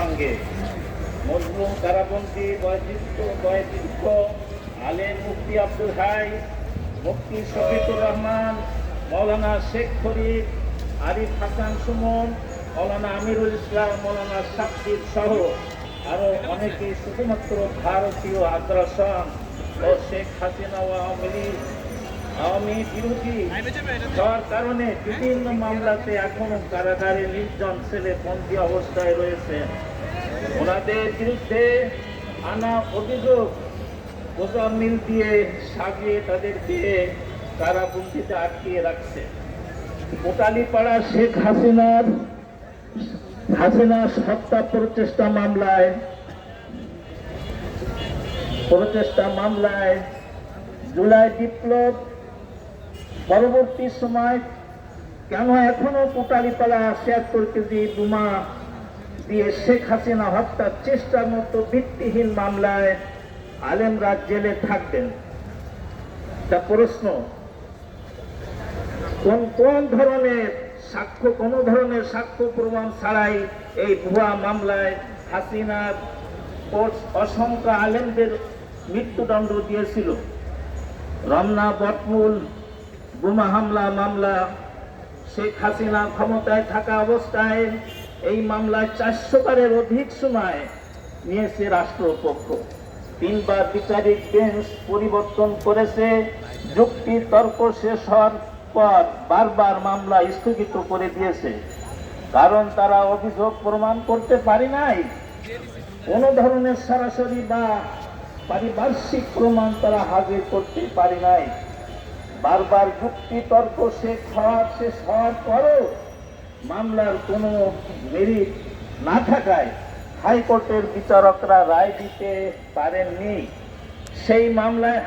সঙ্গে মজলুম কারাবন্দী বয়োজ্যেষ্ঠ আলেম মুফতি আব্দুল হাই, মুফতি শফিকুর রহমান, মৌলানা শেখ ফরিদ, আরিফ হাসান সুমন, মৌলানা আমিরুল ইসলাম, মৌলানা সাব্বির সহ আরো অনেকে শুধুমাত্র ভারতীয় আগ্রাসন ও শেখ হাসিনা ও আওয়ামী বিরোধী হওয়ার কারণে বিভিন্ন মামলাতে এখনো কারাগারে নির্জন ছেলে বন্দী অবস্থায় রয়েছে। ওনাদের বিরুদ্ধে আনা অভিযোগ মোজাম্মিল দিয়ে সাজিয়ে তাদেরকে কারাবন্দিতে আটকিয়ে রাখছে। কোটালীপাড়া শেখ হাসিনা হত্যা প্রচেষ্টা মামলায় জুলাই বিপ্লব পরবর্তী সময় কেন এখনো কোটালীপাড়া ৭৬ কেজি বোমা দিয়ে শেখ হাসিনা হত্যার চেষ্টার মতো ভিত্তিহীন মামলায় আলেমরা জেলে থাকবেন? তা প্রশ্ন। কোন ধরনের সাক্ষ্য প্রমাণ ছাড়াই এই ভুয়া মামলায় হাসিনার অসংখ্য আলেমদের মৃত্যুদণ্ড দিয়েছিল? রমনা বটমূল বোমা হামলা মামলা, শেখ হাসিনা ক্ষমতায় থাকা অবস্থায় এই মামলায় 400 বারের অধিক সময় নিয়েছে রাষ্ট্রপক্ষ। 3 বার বিচারিক বেঞ্চ পরিবর্তন করেছে। যুক্তি তর্ক শেষ হওয়ার পর বারবার মামলা স্থগিত করে দিয়েছে, কারণ তারা অভিযোগ প্রমাণ করতে পারে নাই। কোন ধরনের সরাসরি বা পারিপার্শ্বিক প্রমাণ তারা হাজির করতে পারে নাই। বারবার যুক্তি তর্ক শেষ হওয়ার পরও মামলার কোনো মেরিট না থাকায় হাইকোর্টের বিচারকরা রায় দিতে পারেননি। সেই মামলায়